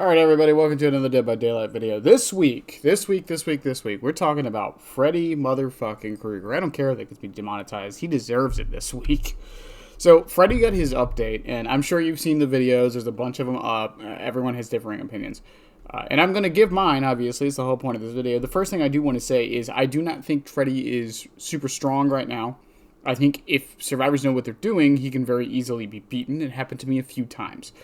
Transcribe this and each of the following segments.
Alright everybody, welcome to another Dead by Daylight video. This week, we're talking about Freddy motherfucking Krueger. I don't care if it gets me demonetized. He deserves it this week. So, Freddy got his update, and I'm sure you've seen the videos. There's a bunch of them up. Everyone has differing opinions. And I'm going to give mine, obviously. It's the whole point of this video. The first thing I do want to say is I do not think Freddy is super strong right now. I think if survivors know what they're doing, he can very easily be beaten. It happened to me a few times.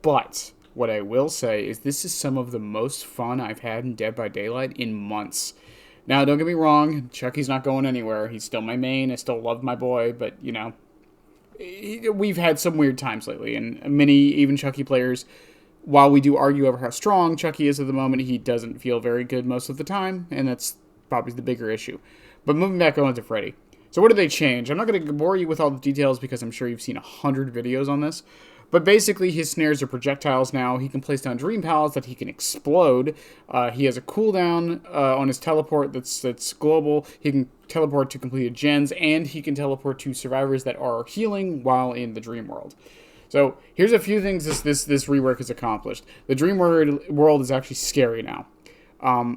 But what I will say is this is some of the most fun I've had in Dead by Daylight in months. Now, don't get me wrong, Chucky's not going anywhere. He's still my main. I still love my boy, but, you know, we've had some weird times lately, and many, even Chucky players, while we do argue over how strong Chucky is at the moment, he doesn't feel very good most of the time, and that's probably the bigger issue. But moving back on to Freddy. So what did they change? I'm not going to bore you with all the details because I'm sure you've seen 100 videos on this. But basically, his snares are projectiles now. He can place down dream pals that he can explode. He has a cooldown on his teleport that's global. He can teleport to completed gens, and he can teleport to survivors that are healing while in the dream world. So here's a few things this rework has accomplished. The dream world is actually scary now.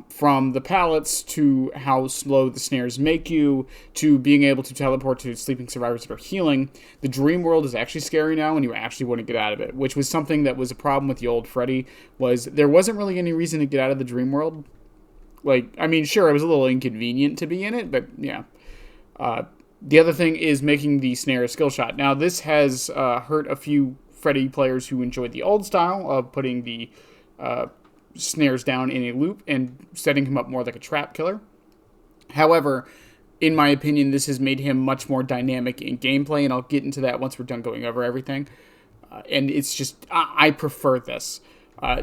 From the pallets to how slow the snares make you to being able to teleport to sleeping survivors that are healing, the dream world is actually scary now and you actually want to get out of it, which was something that was a problem with the old Freddy, was there wasn't really any reason to get out of the dream world. Like, I mean, sure, it was a little inconvenient to be in it, but yeah. The other thing is making the snare a skill shot. Now, this has hurt a few Freddy players who enjoyed the old style of putting the snares down in a loop and setting him up more like a trap killer. However, in my opinion, this has made him much more dynamic in gameplay, and I'll get into that once we're done going over everything. And it's just, I prefer this.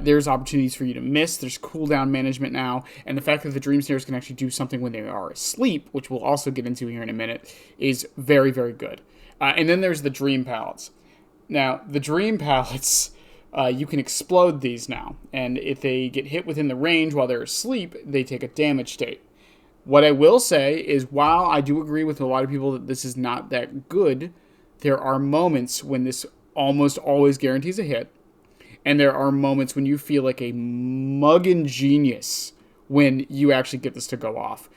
There's opportunities for you to miss. There's cooldown management now, and the fact that the dream snares can actually do something when they are asleep, which we'll also get into here in a minute, is very, very good. And then there's the dream pallets. Now, the dream pallets, you can explode these now, and if they get hit within the range while they're asleep, they take a damage state. What I will say is, while I do agree with a lot of people that this is not that good, there are moments when this almost always guarantees a hit, and there are moments when you feel like a muggin' genius when you actually get this to go off.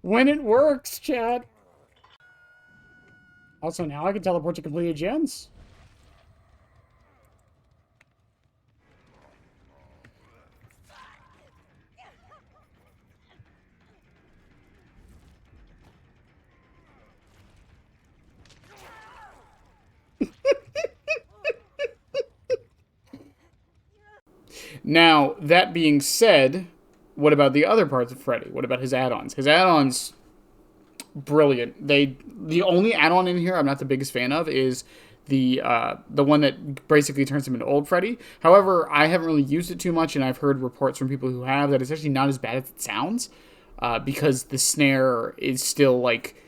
When it works, Chad. Also, now I can teleport to completed gens. Now, that being said, what about the other parts of Freddy? What about his add-ons? His add-ons, brilliant. The only add-on in here I'm not the biggest fan of is the one that basically turns him into old Freddy. However, I haven't really used it too much, and I've heard reports from people who have that it's actually not as bad as it sounds, because the snare is still, like,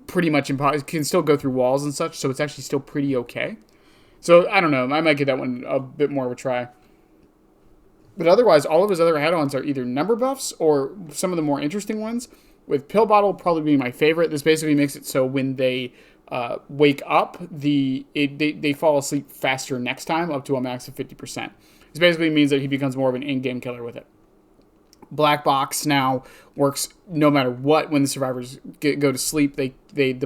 pretty much impossible. It can still go through walls and such, so it's actually still pretty okay. So, I don't know. I might give that one a bit more of a try. But otherwise, all of his other add-ons are either number buffs or some of the more interesting ones, with Pill Bottle probably being my favorite. This basically makes it so when they wake up, they fall asleep faster next time, up to a max of 50%. This basically means that he becomes more of an in-game killer with it. Black Box now works no matter what. When the survivors go to sleep, the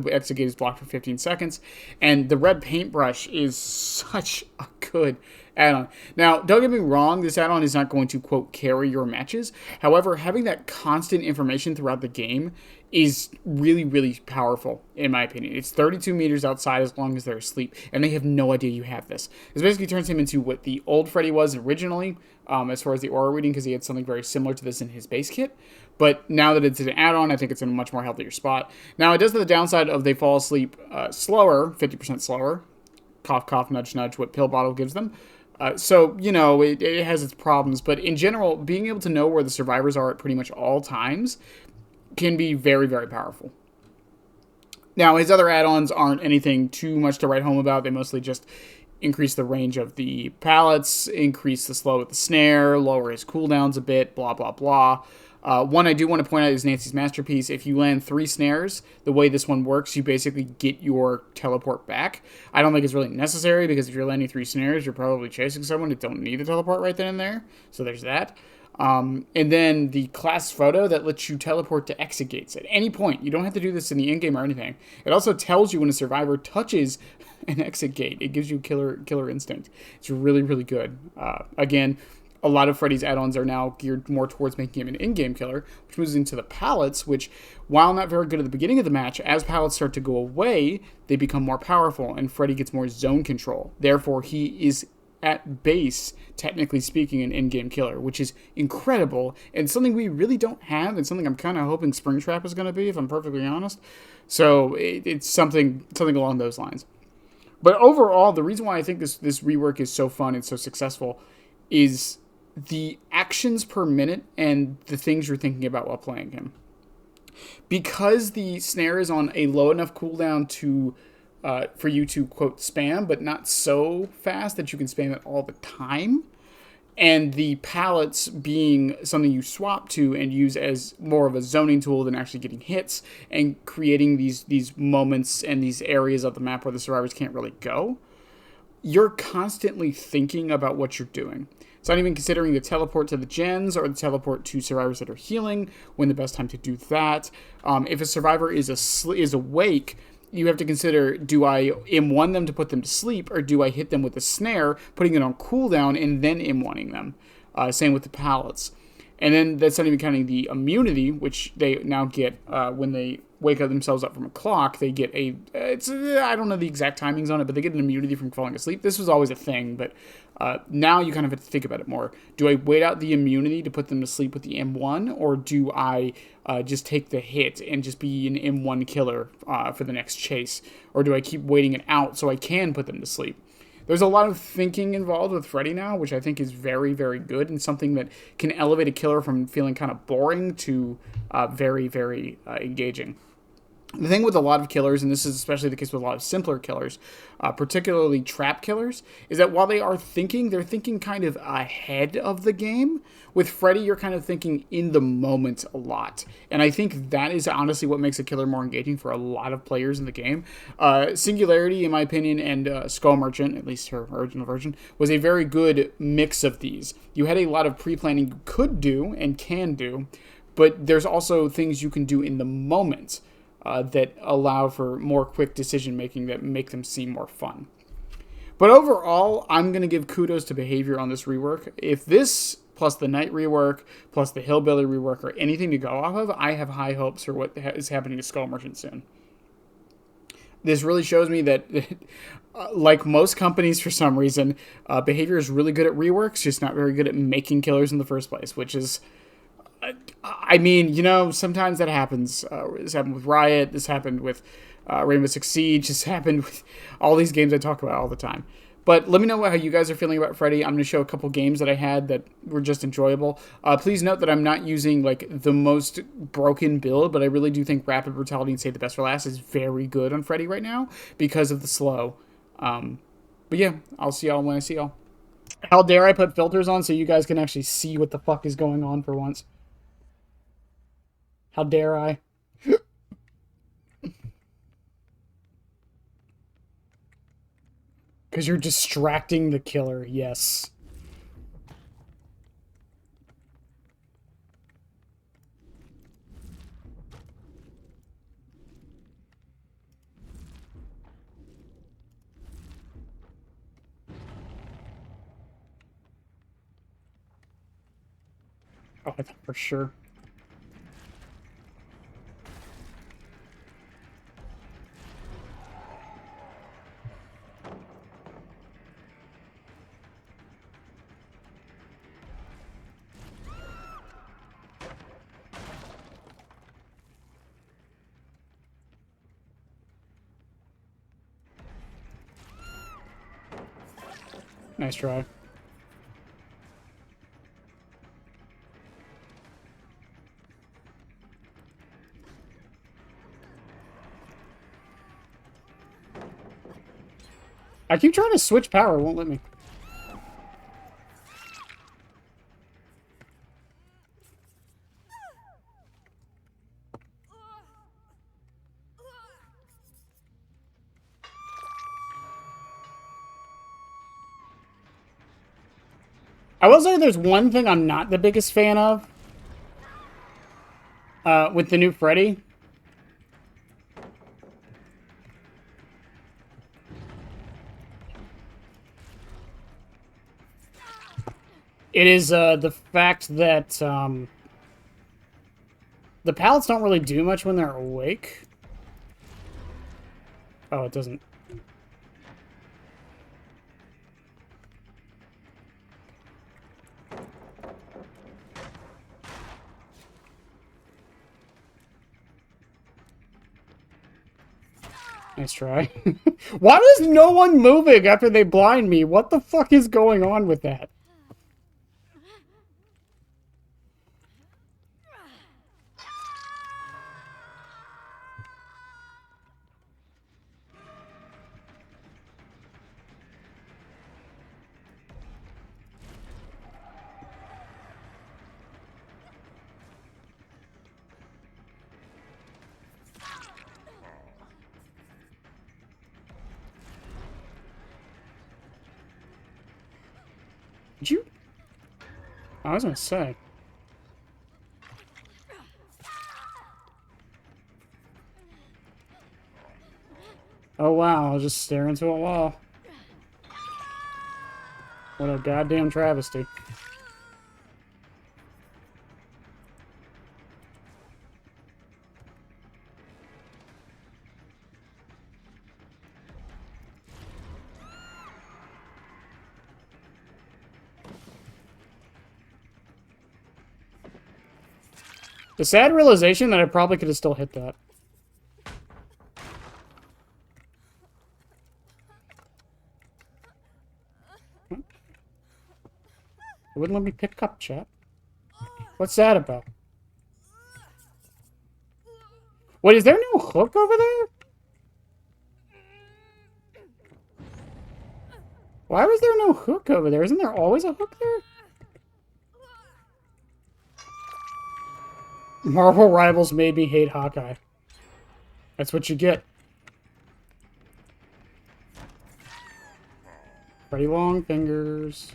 exit gate is blocked for 15 seconds. And the red paintbrush is such a good add-on. Now, don't get me wrong, this add-on is not going to, quote, carry your matches. However, having that constant information throughout the game is really, really powerful, in my opinion. It's 32 meters outside as long as they're asleep, and they have no idea you have this. This basically turns him into what the old Freddy was originally, as far as the aura reading, because he had something very similar to this in his base kit. But now that it's an add-on, I think it's in a much more healthier spot. Now, it does have the downside of they fall asleep slower, 50% slower. Cough, cough, nudge, nudge, what Pill Bottle gives them. So, you know, it has its problems. But in general, being able to know where the survivors are at pretty much all times can be very, very powerful. Now, his other add-ons aren't anything too much to write home about. They mostly just increase the range of the pallets, increase the slow with the snare, lower his cooldowns a bit, blah, blah, blah. One I do want to point out is Nancy's Masterpiece. If you land 3 snares, the way this one works, you basically get your teleport back. I don't think it's really necessary, because if you're landing 3 snares, you're probably chasing someone that don't need a teleport right then and there. So there's that. And then the class photo that lets you teleport to exit gates at any point. You don't have to do this in the in-game or anything. It also tells you when a survivor touches an exit gate. It gives you killer instinct. It's really, really good. Again, a lot of Freddy's add-ons are now geared more towards making him an in-game killer, which moves into the pallets, which, while not very good at the beginning of the match, as pallets start to go away, they become more powerful, and Freddy gets more zone control. Therefore, he is, at base, technically speaking, an in-game killer, which is incredible, and something we really don't have, and something I'm kind of hoping Springtrap is going to be, if I'm perfectly honest. So it's something along those lines. But overall, the reason why I think this rework is so fun and so successful is the actions per minute and the things you're thinking about while playing him. Because the snare is on a low enough cooldown to for you to, quote, spam, but not so fast that you can spam it all the time, and the pallets being something you swap to and use as more of a zoning tool than actually getting hits and creating these moments and these areas of the map where the survivors can't really go, you're constantly thinking about what you're doing. It's not even considering the teleport to the gens or the teleport to survivors that are healing, when the best time to do that. If a survivor is awake, you have to consider, do I M1 them to put them to sleep, or do I hit them with a snare, putting it on cooldown, and then M1ing them? Same with the pallets. And then that's not even counting the immunity, which they now get when they wake up themselves up from a clock. They get I don't know the exact timings on it, but they get an immunity from falling asleep. This was always a thing, but now you kind of have to think about it more. Do I wait out the immunity to put them to sleep with the M1, or do I just take the hit and just be an M1 killer for the next chase? Or do I keep waiting it out so I can put them to sleep? There's a lot of thinking involved with Freddy now, which I think is very, very good, and something that can elevate a killer from feeling kind of boring to very, very engaging. The thing with a lot of killers, and this is especially the case with a lot of simpler killers, particularly trap killers, is that while they are thinking, they're thinking kind of ahead of the game. With Freddy, you're kind of thinking in the moment a lot. And I think that is honestly what makes a killer more engaging for a lot of players in the game. Singularity, in my opinion, and Skull Merchant, at least her original version, was a very good mix of these. You had a lot of pre-planning you could do and can do, but there's also things you can do in the moment that allow for more quick decision making that make them seem more fun. But overall, I'm going to give kudos to behavior on this rework. If this, plus the night rework, plus the hillbilly rework, are anything to go off of, I have high hopes for what is happening to Skull Merchant soon. This really shows me that, like most companies for some reason, behavior is really good at reworks, just not very good at making killers in the first place, which is... I mean, sometimes that happens. This happened with Riot. This happened with Rainbow Six Siege. This happened with all these games I talk about all the time. But let me know how you guys are feeling about Freddy. I'm going to show a couple games that I had that were just enjoyable. Please note that I'm not using the most broken build, but I really do think Rapid Brutality and Save the Best for Last is very good on Freddy right now because of the slow. But yeah, I'll see y'all when I see y'all. How dare I put filters on so you guys can actually see what the fuck is going on for once? How dare I? Because you're distracting the killer, yes. Oh, I thought for sure. Nice try. I keep trying to switch power, it won't let me. I will say there's one thing I'm not the biggest fan of with the new Freddy. It is the fact that the pallets don't really do much when they're awake. Oh, it doesn't. Nice try. Why is no one moving after they blind me? What the fuck is going on with that? Did you? I was gonna say. Oh wow, I'll just stare into a wall. What a goddamn travesty. The sad realization that I probably could have still hit that. It wouldn't let me pick up, chat. What's that about? Wait, is there no hook over there? Why was there no hook over there? Isn't there always a hook there? Marvel Rivals made me hate Hawkeye. That's what you get. Pretty long fingers.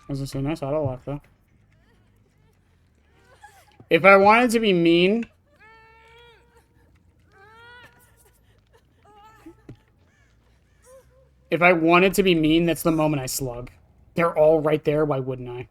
I was gonna say, nice auto lock though. If I wanted to be mean, that's the moment I slug. They're all right there, why wouldn't I?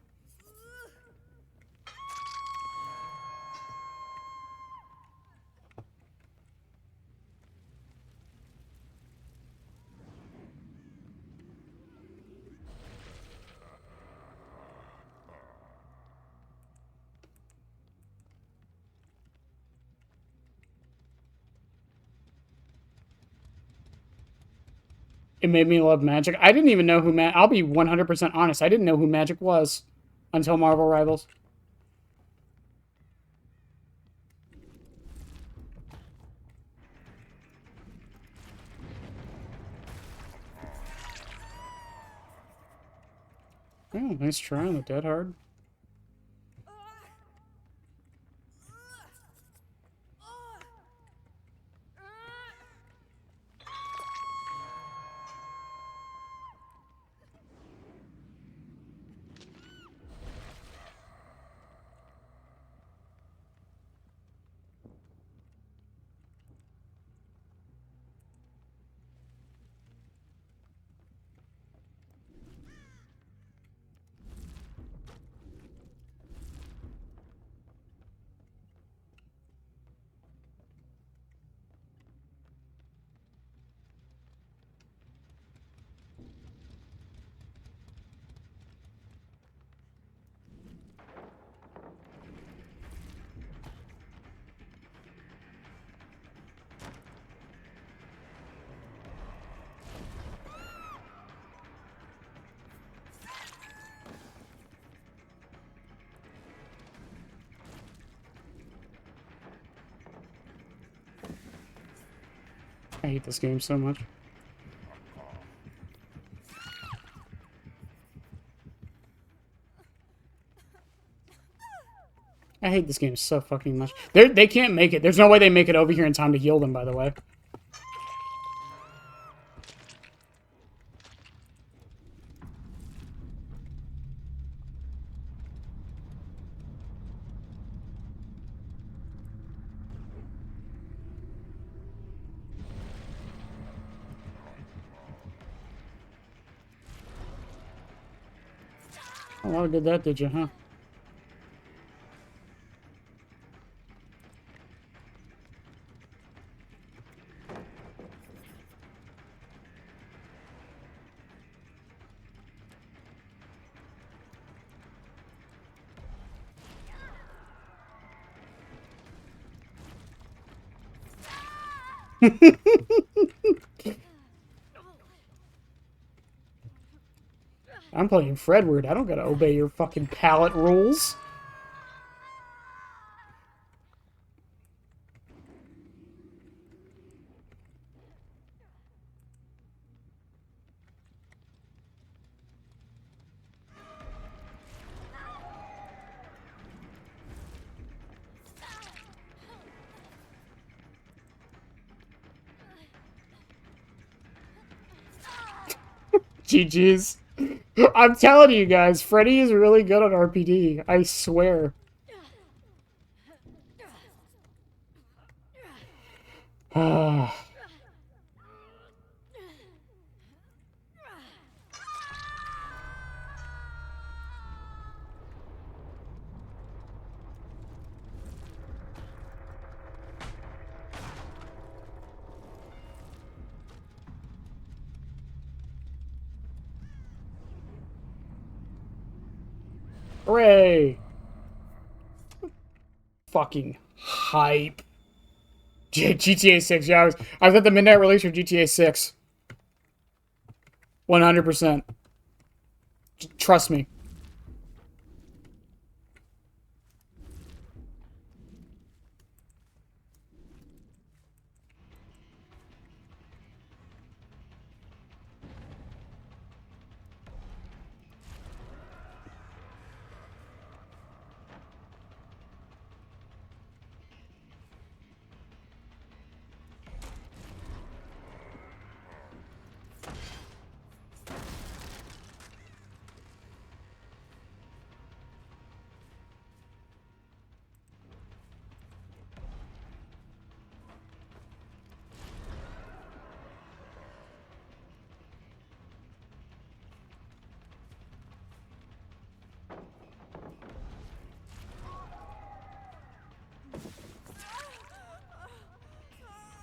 It made me love Magic. I didn't even know who I'll be 100% honest. I didn't know who Magic was until Marvel Rivals. Oh, nice try on the dead hard. I hate this game so much. I hate this game so fucking much. They can't make it. There's no way they make it over here in time to heal them, by the way. Oh, did that, did you, huh? I'm playing Fredward. I don't gotta obey your fucking palette rules. GG's. I'm telling you guys, Freddy is really good on RPD. I swear. Hooray! Fucking hype. GTA 6, yeah, I was at the midnight release for GTA 6. 100%. Trust me.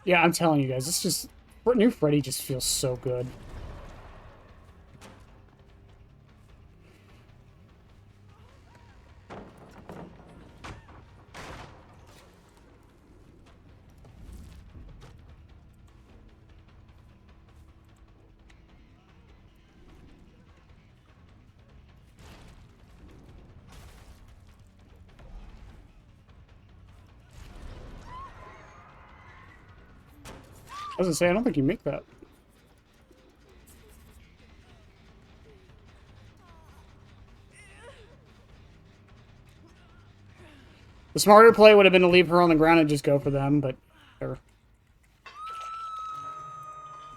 Yeah, I'm telling you guys, this just... New Freddy just feels so good. I was gonna say, I don't think you make that. The smarter play would have been to leave her on the ground and just go for them, but they're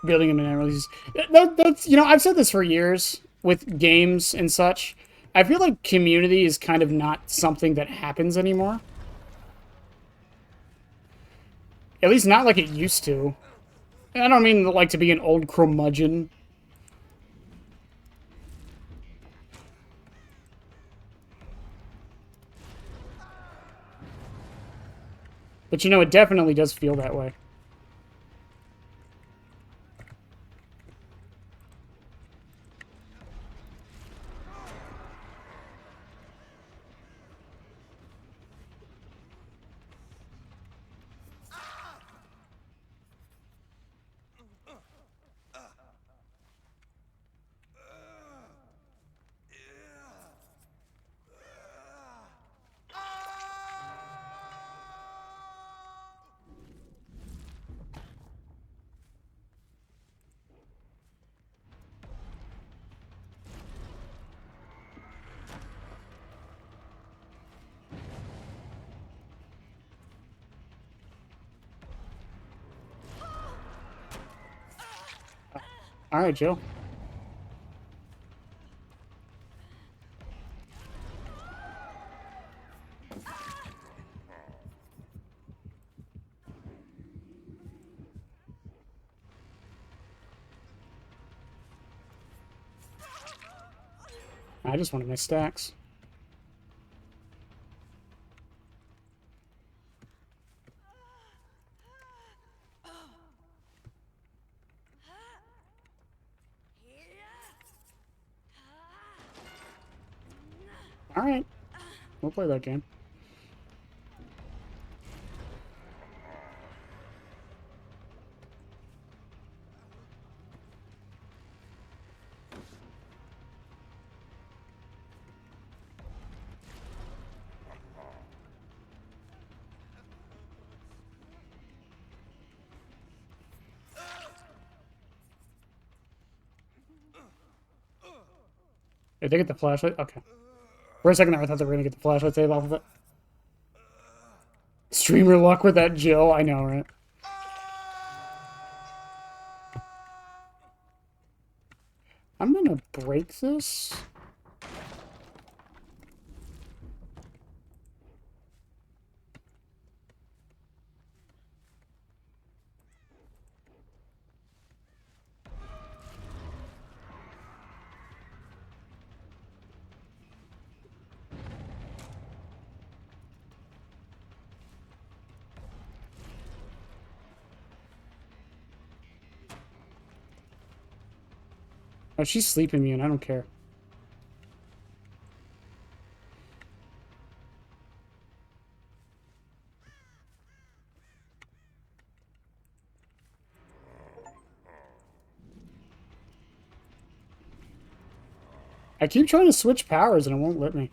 building him in releases. That's, you know, I've said this for years with games and such. I feel like community is kind of not something that happens anymore. At least not like it used to. I don't mean like to be an old curmudgeon. But you know, it definitely does feel that way. Alright, Jill. I just wanted my stacks. Alright. We'll play that game. Did they get the flashlight? Okay. For a second there, I thought they were going to get the flashlight save off of it. Streamer luck with that Jill. I know, right? I'm going to break this. Oh, she's sleeping me, and I don't care. I keep trying to switch powers, and it won't let me.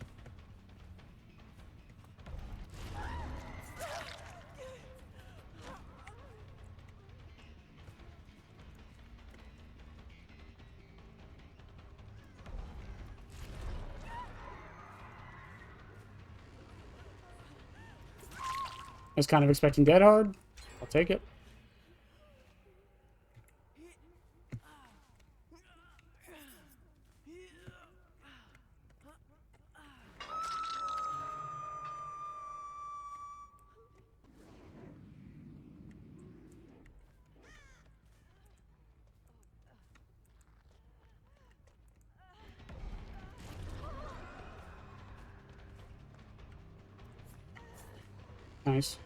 I was kind of expecting Dead Hard. I'll take it. Nice.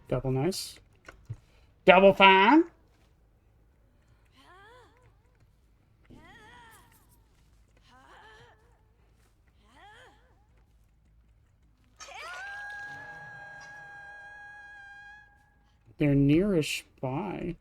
Double nice. Double fine. They're nearish by.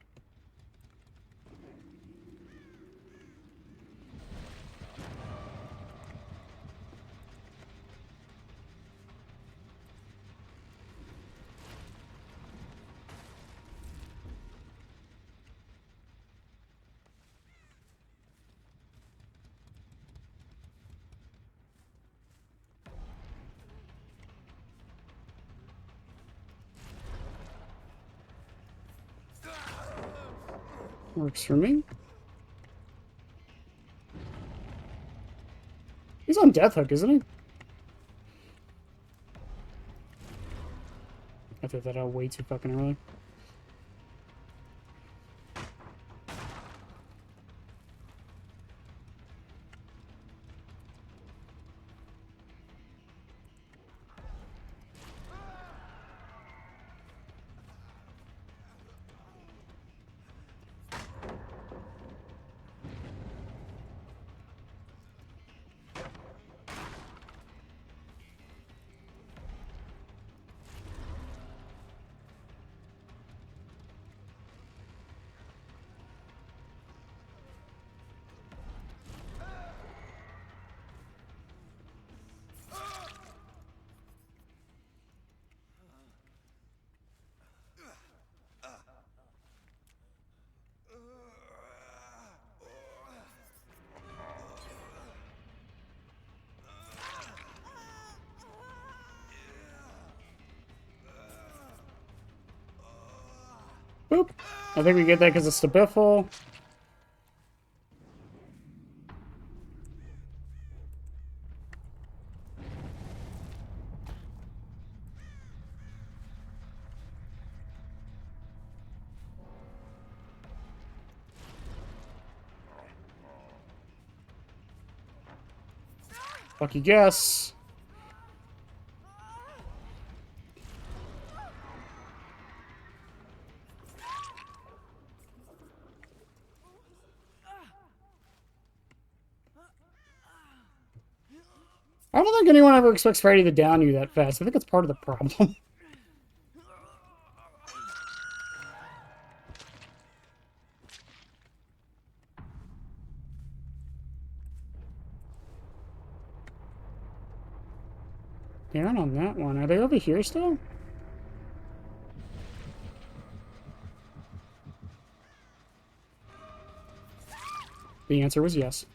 Works for me. He's on Death Hook, isn't he? I threw that out way too fucking early. Boop. I think we get that because it's the biffle. Lucky guess. I don't think anyone ever expects Freddy to down you that fast. I think it's part of the problem. Down on that one. Are they over here still? The answer was yes.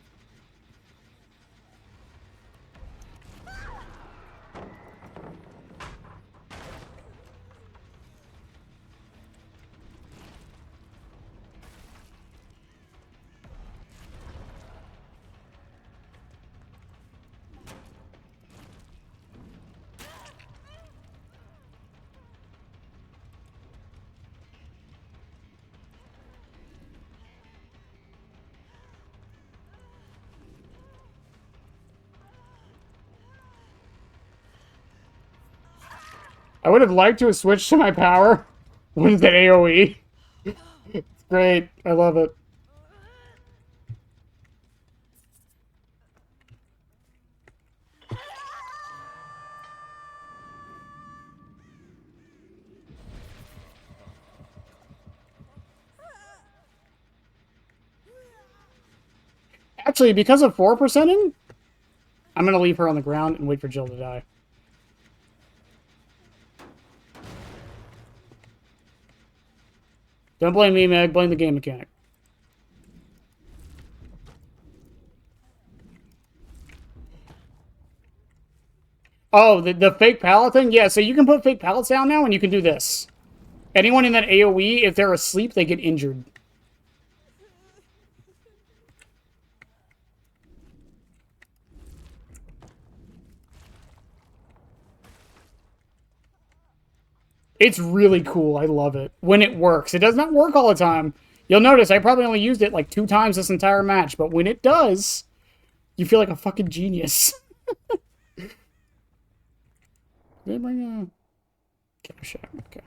I would have liked to have switched to my power. What is that, AoE? It's great. I love it. Actually, because of 4%ing, I'm going to leave her on the ground and wait for Jill to die. Don't blame me, Meg. Blame the game mechanic. Oh, the fake pallet thing? Yeah, so you can put fake pallets down now, and you can do this. Anyone in that AoE, if they're asleep, they get injured. It's really cool. I love it. When it works. It does not work all the time. You'll notice I probably only used it like 2 times this entire match, but when it does, you feel like a fucking genius. Did they bring a cash out? Okay.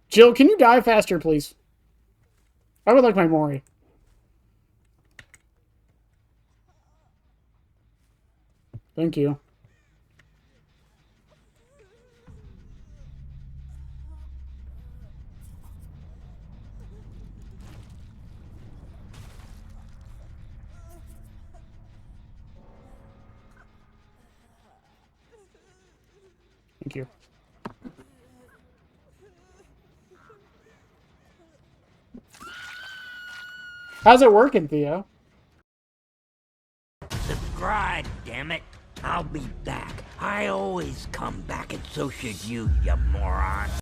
Jill, can you die faster, please? I would like my Mori. Thank you. Thank you. How's it working, Theo? Subscribe, damn it. I'll be back. I always come back, and so should you, you moron.